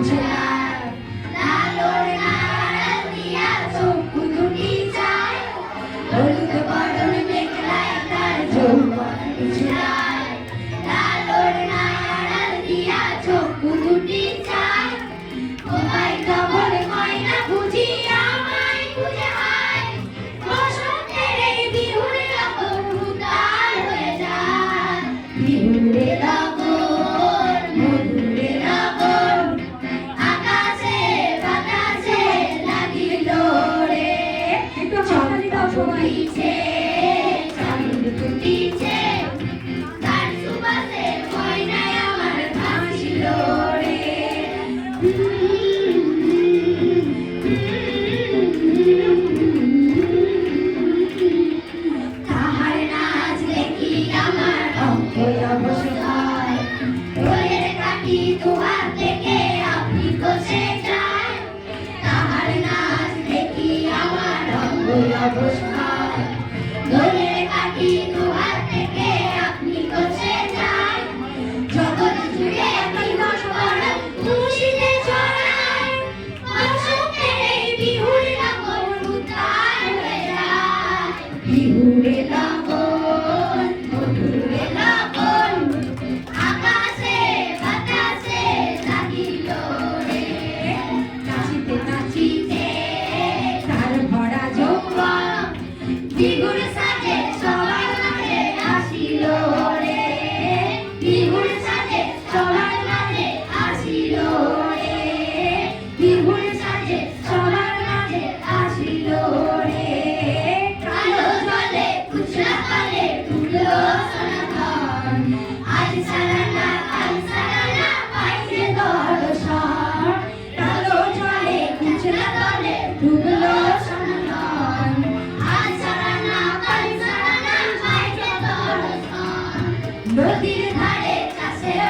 ঝুলায় লালর নাড়াল দিয়া চক্ষু দুটি চায় হলুদ বরণ মেঘলায় তার যৌবন ঝুলায় লালর নাড়াল দিয়া চক্ষু দুটি চায় কোথায় খবর ময়না বুঝি আমায় খুঁজে হায় বসন্তের এই বিহুর লগন উদার হয়ে যায় বিহুরে লগন মধুরে লগন আকাশে বাতাসে লাগিল রে চমকিছে চাঁদ ফুটিছে তার সুবাসে ময়নায় আমার ভাসিল রে তাহার নাচ দেখি আমার অঙ্গ অবশ হয় দোলের কাঠি দুহাত থেকে আপনি কষে যায় তাহার নাচ দেখি আমার অঙ্গ অবশ হয় দোলের কাঠি দুহাত থেকে আপনি কষে যায় জগৎ জুড়ে বিহন বড় খুশিতে ছড়ায় বসন্তের এই বিহুর লগন উদ্ধার হয়ে যায় বিহুরে লগন মধুরে লগন আকাশে বাতাসে লাগিল রে নাচিতে নাচিতে তার ভরা যৌবন বিহুর সাজে সবার মাঝে আসিল রে বিহুর সাজে সবার মাঝে আসিল রে বিহুর সাজে সবার মাঝে আসিল রে কালো জলে কুচলা তলে ডুবলো সনাতন আজ সারানা পাইছে দর্শন কালো জলে কুচলা তলে ডুবলো সনাতন আজ সারানা পাইছে দর্শন নদীর ধারে চাষের